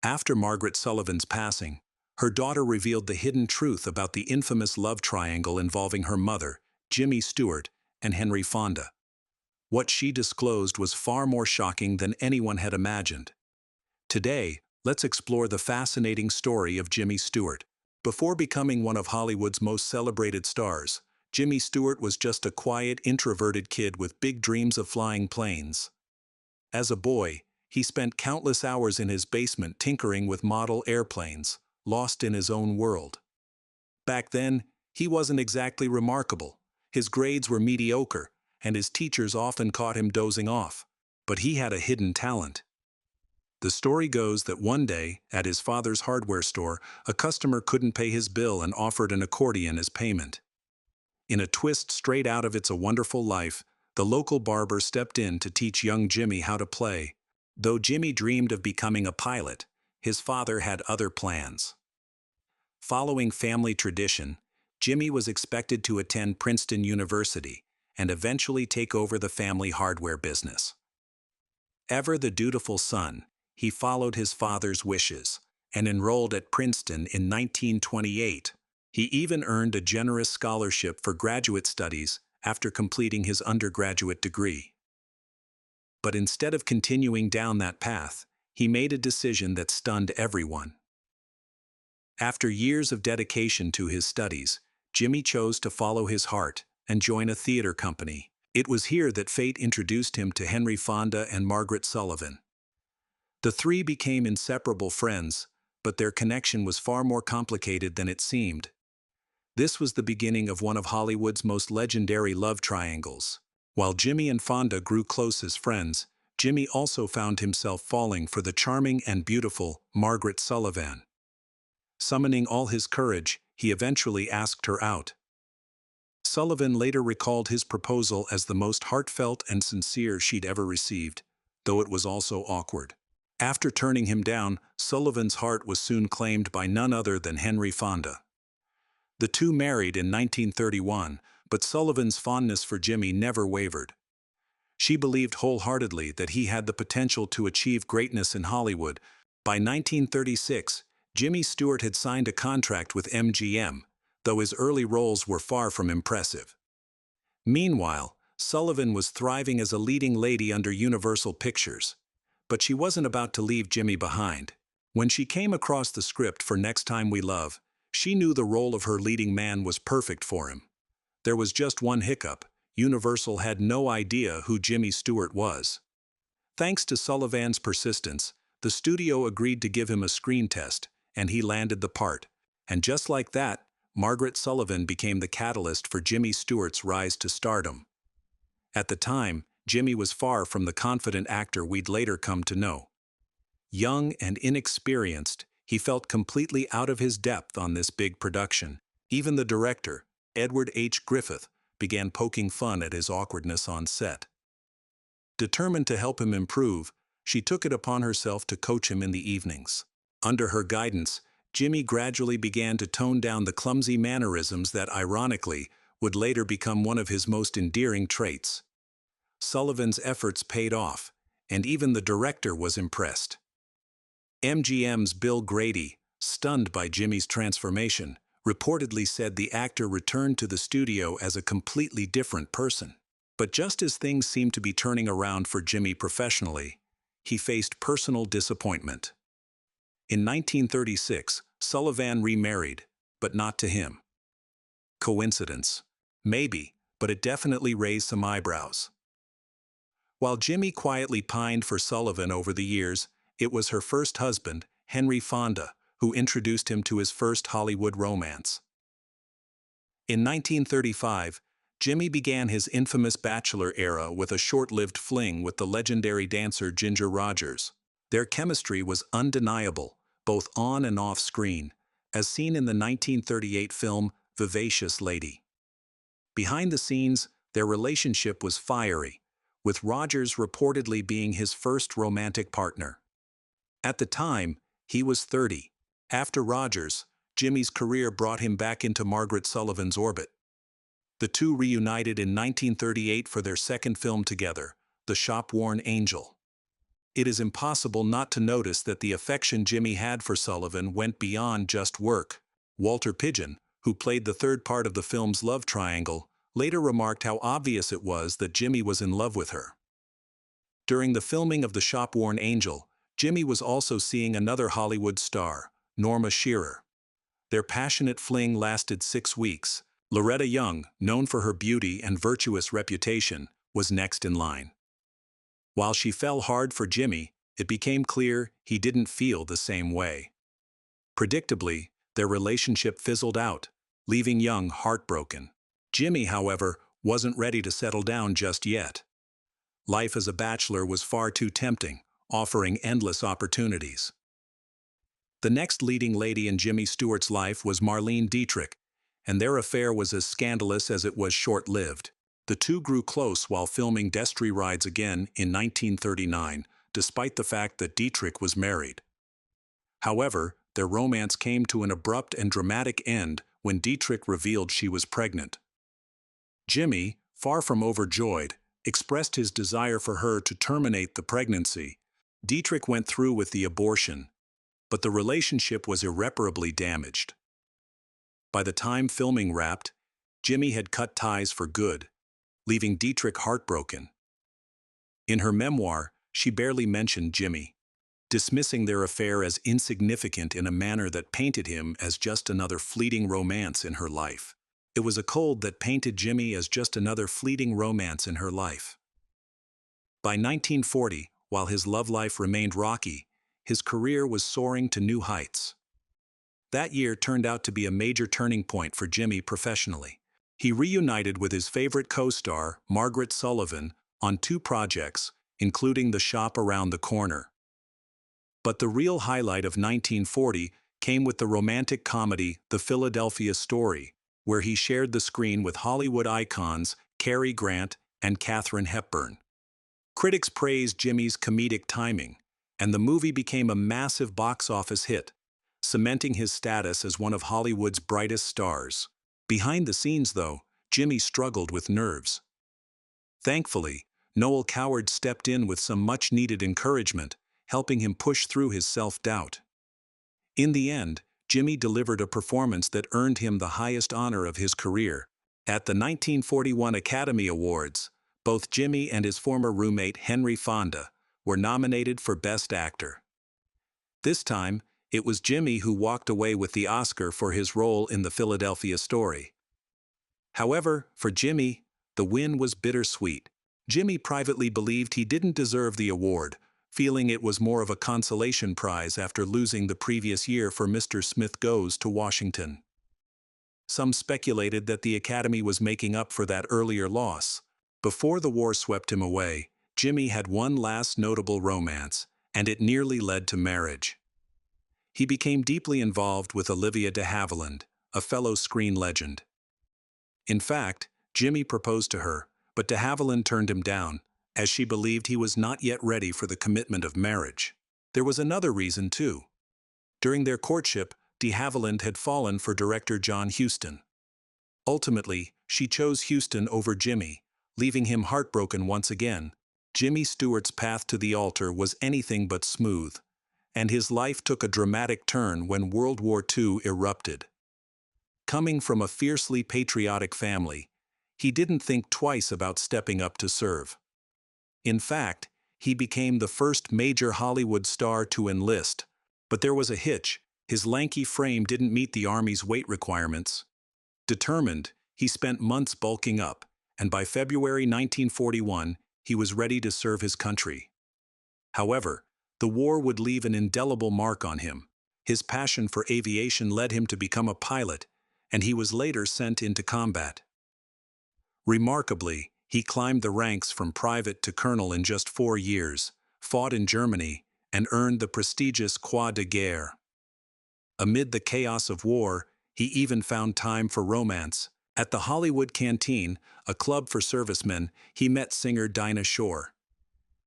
After Margaret Sullivan's passing, her daughter revealed the hidden truth about the infamous love triangle involving her mother, Jimmy Stewart, and Henry Fonda. What she disclosed was far more shocking than anyone had imagined. Today, let's explore the fascinating story of Jimmy Stewart. Before becoming one of Hollywood's most celebrated stars, Jimmy Stewart was just a quiet, introverted kid with big dreams of flying planes. As a boy, he spent countless hours in his basement tinkering with model airplanes, lost in his own world. Back then, he wasn't exactly remarkable. His grades were mediocre, and his teachers often caught him dozing off. But he had a hidden talent. The story goes that one day, at his father's hardware store, a customer couldn't pay his bill and offered an accordion as payment. In a twist straight out of It's a Wonderful Life, the local barber stepped in to teach young Jimmy how to play. Though Jimmy dreamed of becoming a pilot, his father had other plans. Following family tradition, Jimmy was expected to attend Princeton University and eventually take over the family hardware business. Ever the dutiful son, he followed his father's wishes and enrolled at Princeton in 1928. He even earned a generous scholarship for graduate studies after completing his undergraduate degree. But instead of continuing down that path, he made a decision that stunned everyone. After years of dedication to his studies, Jimmy chose to follow his heart and join a theater company. It was here that fate introduced him to Henry Fonda and Margaret Sullivan. The three became inseparable friends, but their connection was far more complicated than it seemed. This was the beginning of one of Hollywood's most legendary love triangles. While Jimmy and Fonda grew close as friends, Jimmy also found himself falling for the charming and beautiful Margaret Sullivan. Summoning all his courage, he eventually asked her out. Sullivan later recalled his proposal as the most heartfelt and sincere she'd ever received, though it was also awkward. After turning him down, Sullivan's heart was soon claimed by none other than Henry Fonda. The two married in 1931, but Sullivan's fondness for Jimmy never wavered. She believed wholeheartedly that he had the potential to achieve greatness in Hollywood. By 1936, Jimmy Stewart had signed a contract with MGM, though his early roles were far from impressive. Meanwhile, Sullivan was thriving as a leading lady under Universal Pictures. But she wasn't about to leave Jimmy behind. When she came across the script for Next Time We Love, she knew the role of her leading man was perfect for him. There was just one hiccup: Universal had no idea who Jimmy Stewart was. Thanks to Sullivan's persistence, the studio agreed to give him a screen test, and he landed the part. And just like that, Margaret Sullivan became the catalyst for Jimmy Stewart's rise to stardom. At the time, Jimmy was far from the confident actor we'd later come to know. Young and inexperienced, he felt completely out of his depth on this big production. Even the director, Edward H. Griffith, began poking fun at his awkwardness on set. Determined to help him improve, she took it upon herself to coach him in the evenings. Under her guidance, Jimmy gradually began to tone down the clumsy mannerisms that, ironically, would later become one of his most endearing traits. Sullivan's efforts paid off, and even the director was impressed. MGM's Bill Grady, stunned by Jimmy's transformation, reportedly said the actor returned to the studio as a completely different person. But just as things seemed to be turning around for Jimmy professionally, he faced personal disappointment. In 1936, Sullivan remarried, but not to him. Coincidence? Maybe, but it definitely raised some eyebrows. While Jimmy quietly pined for Sullivan over the years, it was her first husband, Henry Fonda, who introduced him to his first Hollywood romance. In 1935, Jimmy began his infamous Bachelor era with a short-lived fling with the legendary dancer Ginger Rogers. Their chemistry was undeniable, both on and off screen, as seen in the 1938 film Vivacious Lady. Behind the scenes, their relationship was fiery, with Rogers reportedly being his first romantic partner. At the time, he was 30. After Rogers, Jimmy's career brought him back into Margaret Sullivan's orbit. The two reunited in 1938 for their second film together, The Shop-Worn Angel. it is impossible not to notice that the affection Jimmy had for Sullivan went beyond just work. Walter Pidgeon, who played the third part of the film's love triangle, later remarked how obvious it was that Jimmy was in love with her. During the filming of The Shop-Worn Angel, Jimmy was also seeing another Hollywood star, Norma Shearer. Their passionate fling lasted 6 weeks. Loretta Young, known for her beauty and virtuous reputation, was next in line. While she fell hard for Jimmy, it became clear he didn't feel the same way. Predictably, their relationship fizzled out, leaving Young heartbroken. Jimmy, however, wasn't ready to settle down just yet. Life as a bachelor was far too tempting, offering endless opportunities. The next leading lady in Jimmy Stewart's life was Marlene Dietrich, and their affair was as scandalous as it was short-lived. The two grew close while filming Destry Rides Again in 1939, despite the fact that Dietrich was married. However, their romance came to an abrupt and dramatic end when Dietrich revealed she was pregnant. Jimmy, far from overjoyed, expressed his desire for her to terminate the pregnancy. Dietrich went through with the abortion, but the relationship was irreparably damaged. By the time filming wrapped, Jimmy had cut ties for good, leaving Dietrich heartbroken. In her memoir, she barely mentioned Jimmy, dismissing their affair as insignificant in a manner that painted him as just another fleeting romance in her life. It was a cold that painted Jimmy as just another fleeting romance in her life. By 1940, while his love life remained rocky, his career was soaring to new heights. That year turned out to be a major turning point for Jimmy professionally. He reunited with his favorite co-star, Margaret Sullivan, on 2 projects, including The Shop Around the Corner. But the real highlight of 1940 came with the romantic comedy The Philadelphia Story, where he shared the screen with Hollywood icons Cary Grant and Katharine Hepburn. Critics praised Jimmy's comedic timing, and the movie became a massive box office hit, cementing his status as one of Hollywood's brightest stars. Behind the scenes, though, Jimmy struggled with nerves. Thankfully, Noel Coward stepped in with some much-needed encouragement, helping him push through his self-doubt. In the end, Jimmy delivered a performance that earned him the highest honor of his career. At the 1941 Academy Awards, both Jimmy and his former roommate Henry Fonda were nominated for Best Actor. This time, it was Jimmy who walked away with the Oscar for his role in The Philadelphia Story. However, for Jimmy, the win was bittersweet. Jimmy privately believed he didn't deserve the award, feeling it was more of a consolation prize after losing the previous year for Mr. Smith Goes to Washington. Some speculated that the Academy was making up for that earlier loss. Before the war swept him away, Jimmy had one last notable romance, and it nearly led to marriage. He became deeply involved with Olivia de Havilland, a fellow screen legend. In fact, Jimmy proposed to her, but de Havilland turned him down, as she believed he was not yet ready for the commitment of marriage. There was another reason, too. During their courtship, de Havilland had fallen for director John Huston. Ultimately, she chose Huston over Jimmy, leaving him heartbroken once again. Jimmy Stewart's path to the altar was anything but smooth, and his life took a dramatic turn when World War II erupted. Coming from a fiercely patriotic family, he didn't think twice about stepping up to serve. In fact, he became the first major Hollywood star to enlist, but there was a hitch. His lanky frame didn't meet the Army's weight requirements. Determined, he spent months bulking up, and by February 1941, he was ready to serve his country. However, the war would leave an indelible mark on him. His passion for aviation led him to become a pilot, and he was later sent into combat. Remarkably, he climbed the ranks from private to colonel in just 4 years, fought in Germany, and earned the prestigious Croix de Guerre. Amid the chaos of war, he even found time for romance. At the Hollywood Canteen, a club for servicemen, he met singer Dinah Shore.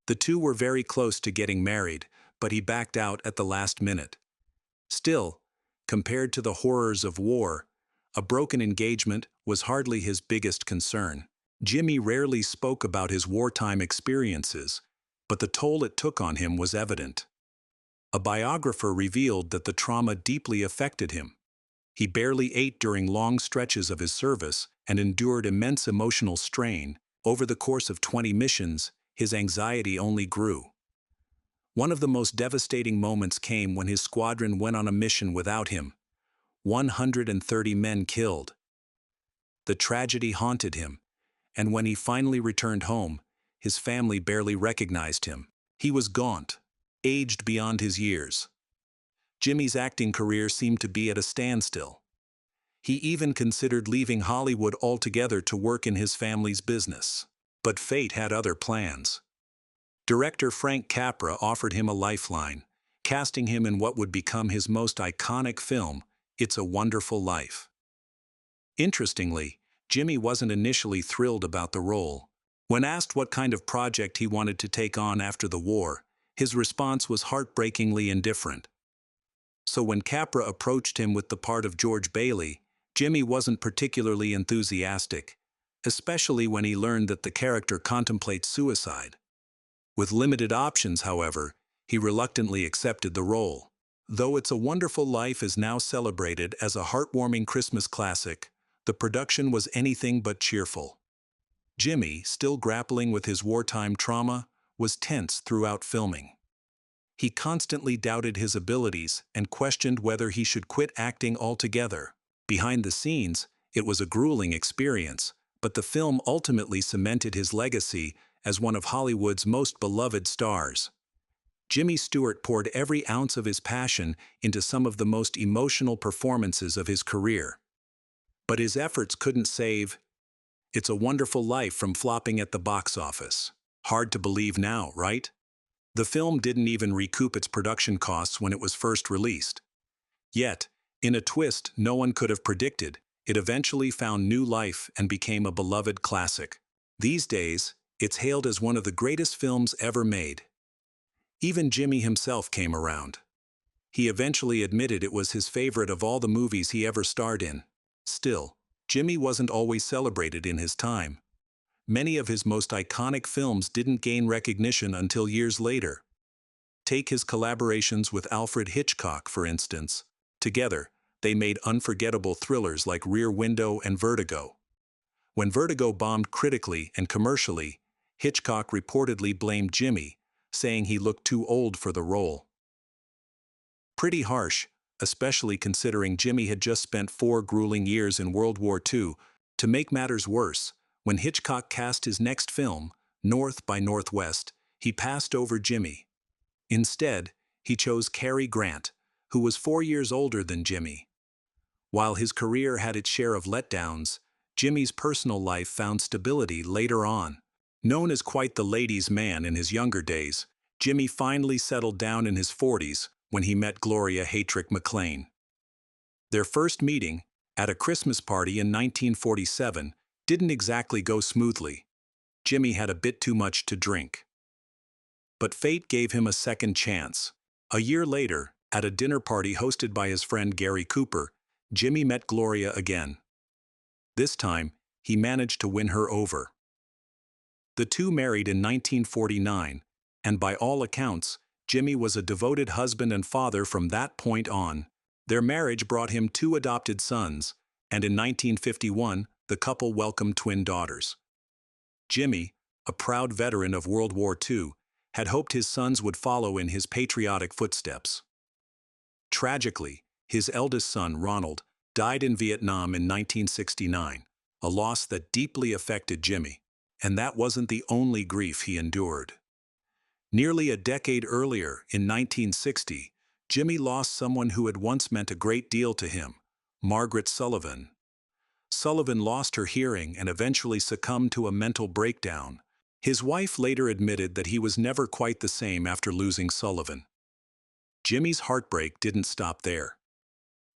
The two were very close to getting married, but he backed out at the last minute. Still, compared to the horrors of war, a broken engagement was hardly his biggest concern. Jimmy rarely spoke about his wartime experiences, but the toll it took on him was evident. A biographer revealed that the trauma deeply affected him. He barely ate during long stretches of his service and endured immense emotional strain. Over the course of 20 missions, his anxiety only grew. One of the most devastating moments came when his squadron went on a mission without him. 130 men killed. The tragedy haunted him, and when he finally returned home, his family barely recognized him. He was gaunt, aged beyond his years. Jimmy's acting career seemed to be at a standstill. He even considered leaving Hollywood altogether to work in his family's business. But fate had other plans. Director Frank Capra offered him a lifeline, casting him in what would become his most iconic film, It's a Wonderful Life. Interestingly, Jimmy wasn't initially thrilled about the role. When asked what kind of project he wanted to take on after the war, his response was heartbreakingly indifferent. So when Capra approached him with the part of George Bailey, Jimmy wasn't particularly enthusiastic, especially when he learned that the character contemplates suicide. With limited options, however, he reluctantly accepted the role. Though It's a Wonderful Life is now celebrated as a heartwarming Christmas classic, the production was anything but cheerful. Jimmy, still grappling with his wartime trauma, was tense throughout filming. He constantly doubted his abilities and questioned whether he should quit acting altogether. Behind the scenes, it was a grueling experience, but the film ultimately cemented his legacy as one of Hollywood's most beloved stars. Jimmy Stewart poured every ounce of his passion into some of the most emotional performances of his career. But his efforts couldn't save It's a Wonderful Life from flopping at the box office. Hard to believe now, right? The film didn't even recoup its production costs when it was first released. Yet, in a twist no one could have predicted, it eventually found new life and became a beloved classic. These days, it's hailed as one of the greatest films ever made. Even Jimmy himself came around. He eventually admitted it was his favorite of all the movies he ever starred in. Still, Jimmy wasn't always celebrated in his time. Many of his most iconic films didn't gain recognition until years later. Take his collaborations with Alfred Hitchcock, for instance. Together, they made unforgettable thrillers like Rear Window and Vertigo. When Vertigo bombed critically and commercially, Hitchcock reportedly blamed Jimmy, saying he looked too old for the role. Pretty harsh, especially considering Jimmy had just spent 4 grueling years in World War II. To make matters worse, when Hitchcock cast his next film, North by Northwest, he passed over Jimmy. Instead, he chose Cary Grant, who was 4 years older than Jimmy. While his career had its share of letdowns, Jimmy's personal life found stability later on. Known as quite the ladies' man in his younger days, Jimmy finally settled down in his 40s when he met Gloria Haytrick MacLaine. Their first meeting, at a Christmas party in 1947, didn't exactly go smoothly. Jimmy had a bit too much to drink. But fate gave him a second chance. A year later, at a dinner party hosted by his friend Gary Cooper, Jimmy met Gloria again. This time, he managed to win her over. The two married in 1949, and by all accounts, Jimmy was a devoted husband and father from that point on. Their marriage brought him 2 adopted sons, and in 1951, the couple welcomed twin daughters. Jimmy, a proud veteran of World War II, had hoped his sons would follow in his patriotic footsteps. Tragically, his eldest son, Ronald, died in Vietnam in 1969, a loss that deeply affected Jimmy. And that wasn't the only grief he endured. Nearly a decade earlier, in 1960, Jimmy lost someone who had once meant a great deal to him, Margaret Sullivan. Sullivan lost her hearing and eventually succumbed to a mental breakdown. His wife later admitted that he was never quite the same after losing Sullivan. Jimmy's heartbreak didn't stop there.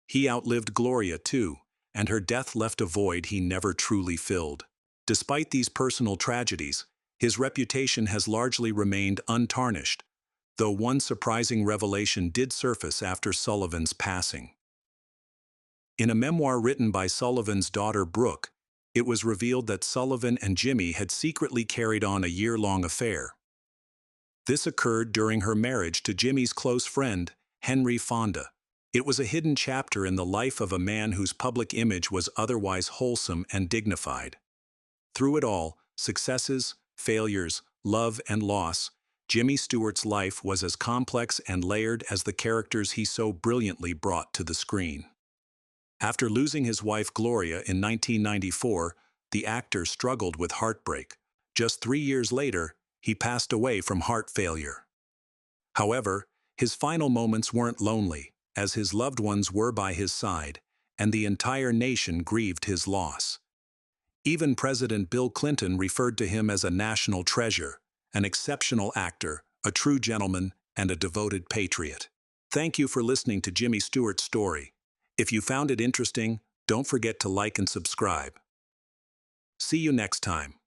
He outlived Gloria too, and her death left a void he never truly filled. Despite these personal tragedies, his reputation has largely remained untarnished, though one surprising revelation did surface after Sullivan's passing. In a memoir written by Sullivan's daughter Brooke, it was revealed that Sullivan and Jimmy had secretly carried on a year-long affair. This occurred during her marriage to Jimmy's close friend, Henry Fonda. It was a hidden chapter in the life of a man whose public image was otherwise wholesome and dignified. Through it all, successes, failures, love, and loss, Jimmy Stewart's life was as complex and layered as the characters he so brilliantly brought to the screen. After losing his wife Gloria in 1994, the actor struggled with heartbreak. Just 3 years later, he passed away from heart failure. However, his final moments weren't lonely, as his loved ones were by his side, and the entire nation grieved his loss. Even President Bill Clinton referred to him as a national treasure, an exceptional actor, a true gentleman, and a devoted patriot. Thank you for listening to Jimmy Stewart's story. If you found it interesting, don't forget to like and subscribe. See you next time.